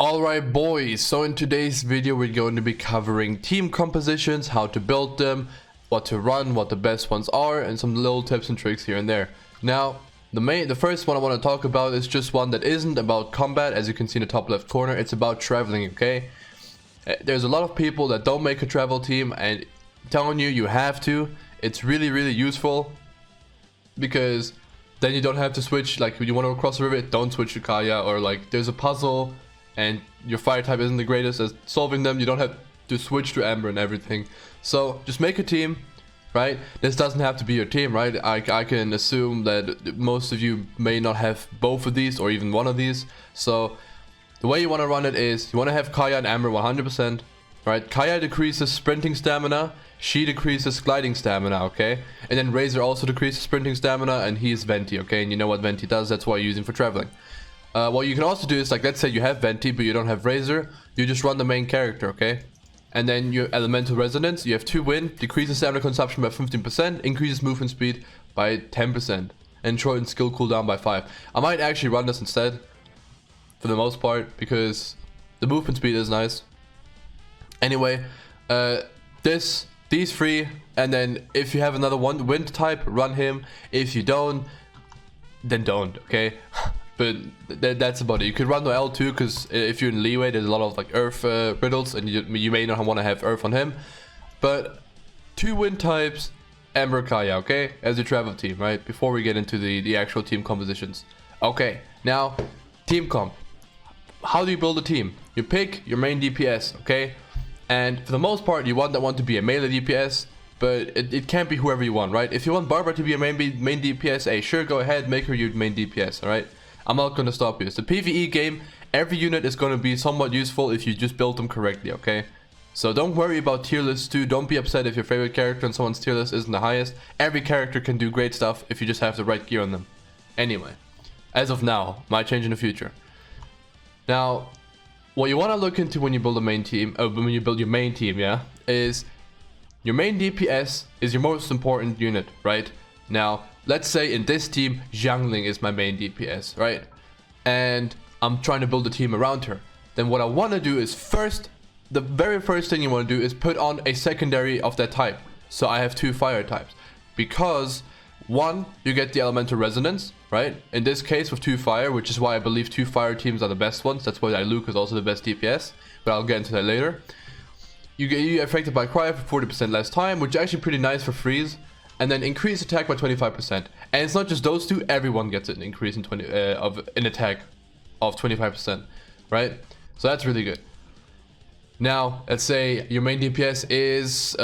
Alright boys, so in today's video we're going to be covering team compositions, how to build them, what to run, what the best ones are, and some little tips and tricks here and there. Now, the first one I want to talk about is just one that isn't about combat. As you can see in the top left corner, it's about traveling, okay? There's a lot of people that don't make a travel team, and I'm telling you, you have to. It's really useful, because then you don't have to switch. Like, when you want to cross the river, don't switch to Kaya, or like there's a puzzle and your fire type isn't the greatest at solving them, you don't have to switch to Ember and everything. So just make a team, right? This doesn't have to be your team, right? I can assume that most of you may not have both of these or even one of these. So the way you want to run it is you want to have Kaya and Ember 100%, right? Kaya decreases sprinting stamina, she decreases gliding stamina, okay? And then Razor also decreases sprinting stamina, and he is Venti, okay? And you know what Venti does, that's why you use him for traveling. What you can also do is, like, let's say you have Venti but you don't have Razor, you just run the main character, okay? And then your Elemental Resonance, you have 2 wind, decreases stamina consumption by 15%, increases movement speed by 10%, and shortens skill cooldown by 5. I might actually run this instead, for the most part, because the movement speed is nice. Anyway, these 3, and then if you have another one wind type, run him. If you don't, then don't, okay? But that's about it. You could run the L2, because if you're in leeway, there's a lot of like earth riddles, and you may not want to have earth on him. But 2 wind types, Ember, Kaya, okay? As your travel team, right? Before we get into the actual team compositions. Okay, now, team comp. How do you build a team? You pick your main DPS, okay? And for the most part, you want that one to be a melee DPS, but it can't be whoever you want, right? If you want Barbara to be a main DPS, hey, sure, go ahead, make her your main DPS, alright? I'm not going to stop you. It's a PvE game. Every unit is going to be somewhat useful if you just build them correctly, okay? So don't worry about tier lists too. Don't be upset if your favorite character on someone's tier list isn't the highest. Every character can do great stuff if you just have the right gear on them. Anyway, as of now, might change in the future. Now, what you want to look into when you build a main team, when you build your main team, yeah, is your main DPS is your most important unit, right? Now, let's say in this team, Xiangling is my main DPS, right? And I'm trying to build a team around her. Then what I want to do is the very first thing you want to do is put on a secondary of that type. So I have 2 fire types. Because, 1, you get the Elemental Resonance, right? In this case with 2 fire, which is why I believe 2 fire teams are the best ones. That's why Luke is also the best DPS. But I'll get into that later. You affected by Cry for 40% less time, which is actually pretty nice for freeze. And then increase attack by 25%. And it's not just those 2, everyone gets an increase in attack of 25%, right? So that's really good. Now, let's say your main DPS is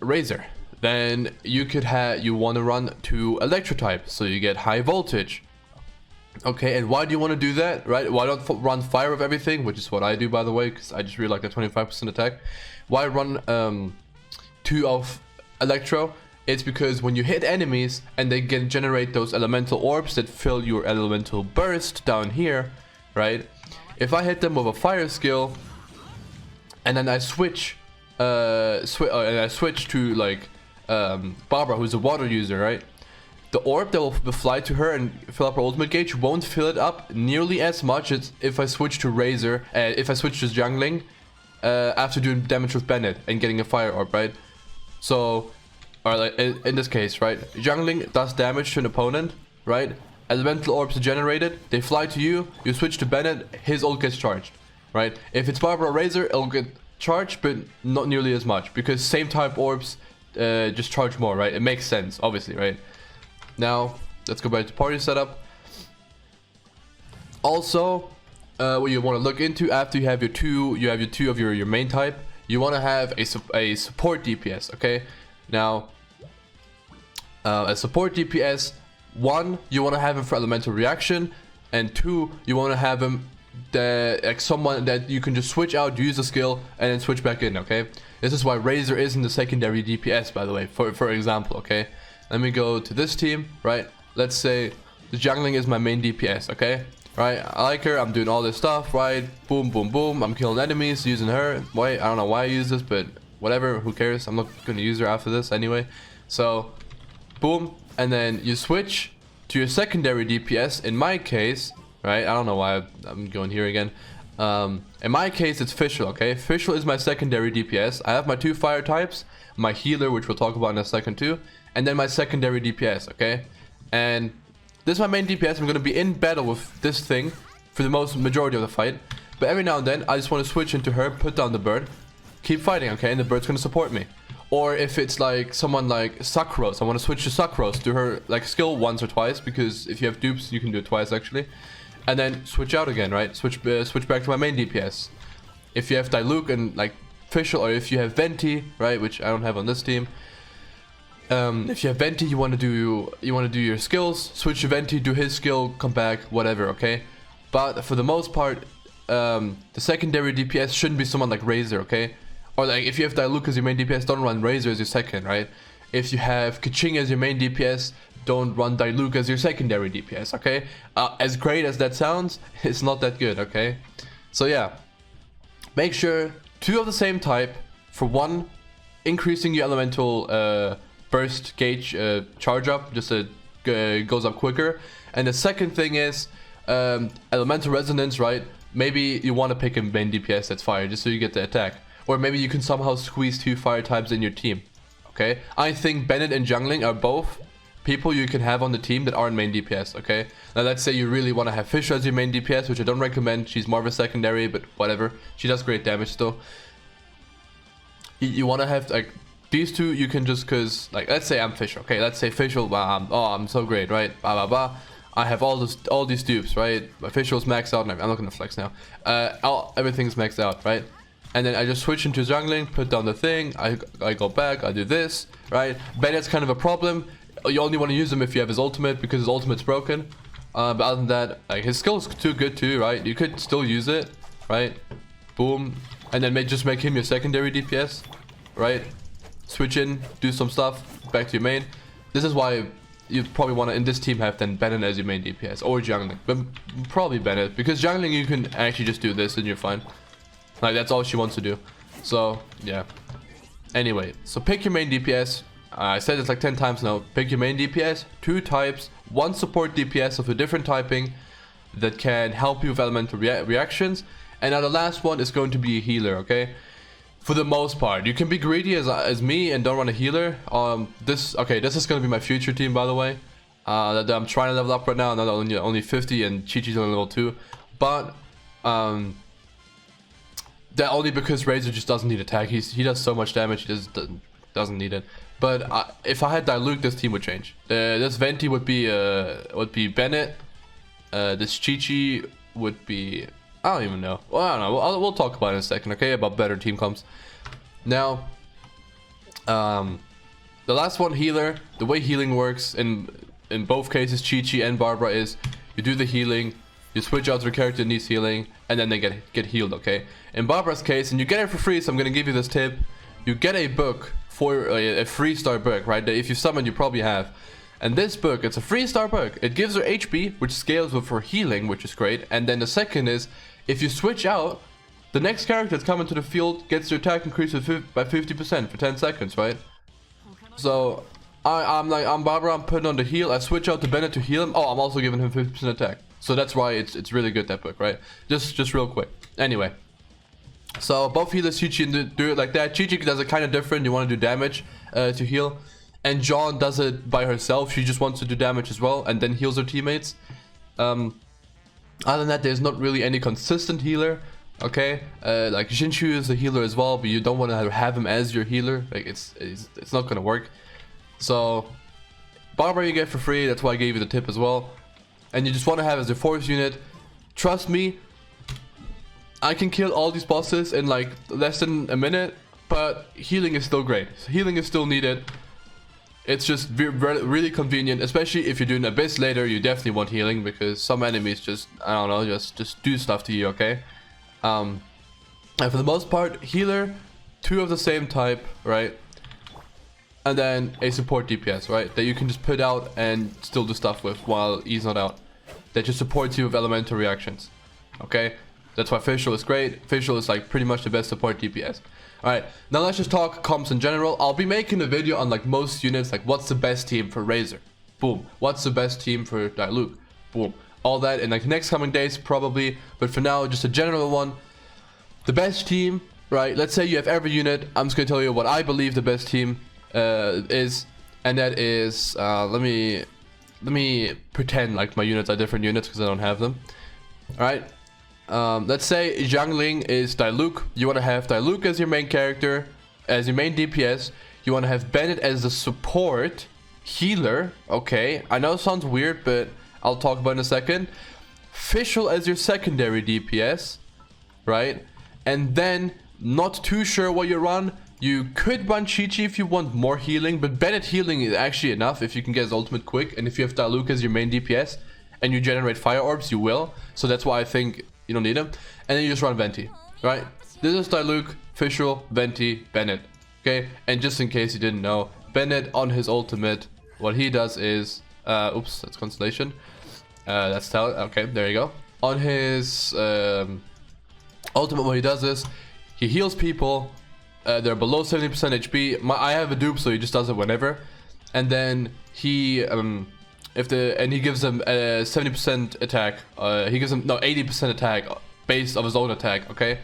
Razor. Then you want to run to Electro type, so you get high voltage. Okay, and why do you want to do that, right? Why don't run fire with everything, which is what I do, by the way, because I just really like the 25% attack. Why run 2 of Electro? It's because when you hit enemies and they can generate those elemental orbs that fill your elemental burst down here, right? If I hit them with a fire skill and then I switch to like Barbara, who's a water user, right? The orb that will fly to her and fill up her ultimate gauge won't fill it up nearly as much as if I switch to Razor, if I switch to Xiangling after doing damage with Bennett and getting a fire orb, right? So, or like in this case, right? Xiangling does damage to an opponent, right? Elemental orbs are generated, they fly to you, you switch to Bennett, his ult gets charged, right? If it's Barbara or Razor, it'll get charged, but not nearly as much, because same type orbs just charge more, right? It makes sense, obviously, right? Now, let's go back to party setup. Also, what you want to look into after you have your two of your main type, you want to have a support DPS, okay? Now, a support DPS, 1, you want to have him for elemental reaction, and 2, you want to have him like someone that you can just switch out, use a skill, and then switch back in, okay? This is why Razor isn't the secondary DPS, by the way, for example, okay? Let me go to this team, right? Let's say the Xiangling is my main DPS, okay? Right, I like her, I'm doing all this stuff, right? Boom, boom, boom, I'm killing enemies using her. Why? I don't know why I use this, but whatever, who cares? I'm not going to use her after this anyway. So, boom, and then you switch to your secondary DPS. In my case, right? I don't know why I'm going here again. In my case, it's Fischl, okay? Fischl is my secondary DPS. I have my 2 fire types, my healer, which we'll talk about in a second too, and then my secondary DPS, okay? And this is my main DPS. I'm going to be in battle with this thing for the majority of the fight. But every now and then, I just want to switch into her, put down the bird, keep fighting, okay? And the bird's going to support me. Or if it's like someone like Sucrose, I want to switch to Sucrose, do her like skill once or twice, because if you have dupes, you can do it twice actually. And then switch out again, right? Switch back to my main DPS. If you have Diluc and like Fischl, or if you have Venti, right, which I don't have on this team. If you have Venti, you want to do your skills, switch to Venti, do his skill, come back, whatever, okay? But for the most part, the secondary DPS shouldn't be someone like Razor, okay? Or like if you have Diluc as your main DPS, don't run Razor as your second, right? If you have Kaching as your main DPS, don't run Diluc as your secondary DPS, okay? As great as that sounds, it's not that good, okay? So yeah, make sure 2 of the same type. For 1, increasing your elemental burst gauge charge up, just so it goes up quicker. And the second thing is elemental resonance, right? Maybe you want to pick a main DPS that's fire, just so you get the attack. Or maybe you can somehow squeeze 2 fire types in your team, okay? I think Bennett and Jungling are both people you can have on the team that aren't main DPS, okay? Now let's say you really want to have Fischl as your main DPS, which I don't recommend. She's more of a secondary, but whatever. She does great damage still. You want to have like these 2, you can just, cause like let's say I'm Fischl, okay? Let's say Fischl, I'm so great, right? Blah blah blah. I have all these dupes, right? My Fischl's maxed out. I'm not gonna flex now. Everything's maxed out, right? And then I just switch into Jungling, put down the thing. I go back, I do this, right? Bennett's kind of a problem. You only want to use him if you have his ultimate, because his ultimate's broken. But other than that, like, his skill's too good too, right? You could still use it, right? Boom. And then just make him your secondary DPS, right? Switch in, do some stuff, back to your main. This is why you probably want to, in this team, have then Bennett as your main DPS, or Jungling. But probably Bennett, because Jungling you can actually just do this and you're fine. Like, that's all she wants to do. So, yeah. Anyway, so pick your main DPS. I said this like 10 times now. Pick your main DPS, 2 types, 1 support DPS of a different typing that can help you with elemental reactions. And now the last one is going to be a healer, okay? For the most part. You can be greedy as me and don't run a healer. This is going to be my future team, by the way. That I'm trying to level up right now. Not only 50 and Chi-Chi's only level 2. But, that only because Razor just doesn't need attack. He does so much damage, he doesn't need it. But if I had Diluc, this team would change. This Venti would be Bennett. This Chi-Chi would be, I don't even know. Well, I don't know. We'll talk about it in a second, okay? About better team comps. Now, the last one, healer. The way healing works in both cases, Chi-Chi and Barbara, is you do the healing, you switch out to the character that needs healing, and then they get healed, okay? In Barbara's case, and you get it for free, so I'm gonna give you this tip. You get a book for a 3-star book, right? That if you summon, you probably have. And this book, it's a 3-star book. It gives her HP, which scales with her healing, which is great. And then the second is, if you switch out, the next character that's coming to the field gets their attack increased by 50% for 10 seconds, right? So I'm Barbara, I'm putting on the heal. I switch out to Bennett to heal him. Oh, I'm also giving him 50% attack. So that's why it's really good, that book, right? Just real quick. Anyway. So both healers, Chi-Chi do it like that. Chi-Chi does it kind of different. You want to do damage to heal. And John does it by herself. She just wants to do damage as well and then heals her teammates. Other than that, there's not really any consistent healer. Okay, like Genshin is a healer as well, but you don't want to have him as your healer. Like it's not gonna work. So Barbara you get for free. That's why I gave you the tip as well. And you just want to have as your force unit. Trust me, I can kill all these bosses in like less than a minute, but healing is still great. Healing is still needed. It's just really convenient, especially if you're doing Abyss later. You definitely want healing because some enemies just, I don't know, just do stuff to you, okay? And for the most part, healer, 2 of the same type, right? And then a support DPS, right? That you can just put out and still do stuff with while he's not out. That just supports you with elemental reactions, okay? That's why Fischl is great. Fischl is like pretty much the best support DPS. Alright, now let's just talk comps in general. I'll be making a video on like most units, like what's the best team for Razor? Boom. What's the best team for Diluc? Boom. all that in like next coming days probably, but for now just a general one. The best team, right? Let's say you have every unit. I'm just gonna tell you what I believe the best team is, and that is let me pretend like my units are different units because I don't have them. All right. Let's say Xiangling is Diluc. You want to have Diluc as your main character, as your main DPS. You want to have Bennett as the support healer. Okay, I know it sounds weird, but I'll talk about it in a second. Fischl as your secondary DPS, right? And then, not too sure what you run. You could run Chi-Chi if you want more healing, but Bennett healing is actually enough if you can get his ultimate quick. And if you have Diluc as your main DPS and you generate fire orbs, you will. So that's why I think you don't need him. And then you just run Venti, right? This is Diluc, Fischl, Venti, Bennett. Okay, and just in case you didn't know, Bennett on his ultimate, what he does is, oops, that's Constellation. That's talent. Okay, there you go. On his ultimate, what he does is he heals people. They're below 70% HP. I have a dupe, so he just does it whenever. And then he he gives them 70% attack. He gives them 80% attack based of his own attack. Okay,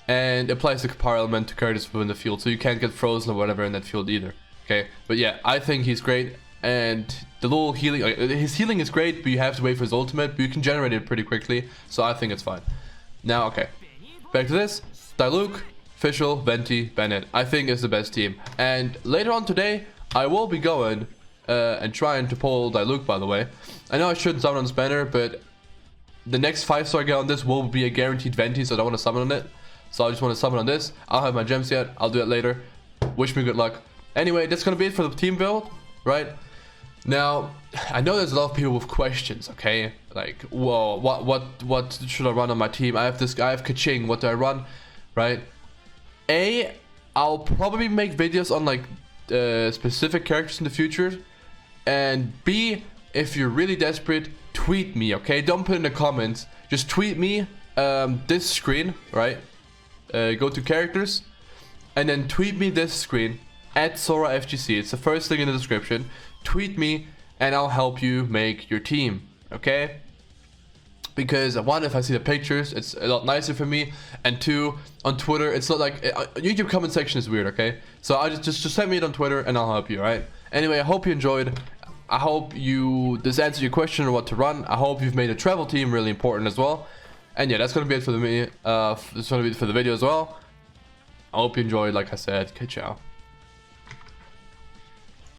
and applies the power element to characters within the field, so you can't get frozen or whatever in that field either. Okay, but yeah, I think he's great, and the little healing, his healing is great, but you have to wait for his ultimate. But you can generate it pretty quickly, so I think it's fine. Now, okay, back to this. Diluc, Fischl, Venti, Bennett, I think is the best team. And later on today, I will be going and trying to pull Diluc, by the way. I know I shouldn't summon on this banner, but the next 5-star get on this will be a guaranteed Venti, so I don't want to summon on it. So I just want to summon on this. I don't have my gems yet. I'll do it later. Wish me good luck. Anyway, that's going to be it for the team build, right? Now, I know there's a lot of people with questions, okay? Like, whoa, what should I run on my team? I have this guy, I have Kaching. What do I run, right? I'll probably make videos on like specific characters in the future. And B, if you're really desperate, tweet me, okay? Don't put in the comments. Just tweet me this screen, right? Go to characters and then tweet me this screen at SoraFGC. It's the first thing in the description. Tweet me and I'll help you make your team, okay? Because one, if I see the pictures, it's a lot nicer for me, and two, on Twitter, it's not like YouTube comment section is weird, okay? So I just send me it on Twitter and I'll help you, right? Anyway, I hope you enjoyed. I hope this answered your question on what to run. I hope you've made a travel team really important as well. And yeah, that's gonna be it for the that's gonna be it for the video as well. I hope you enjoyed. Like I said, ciao.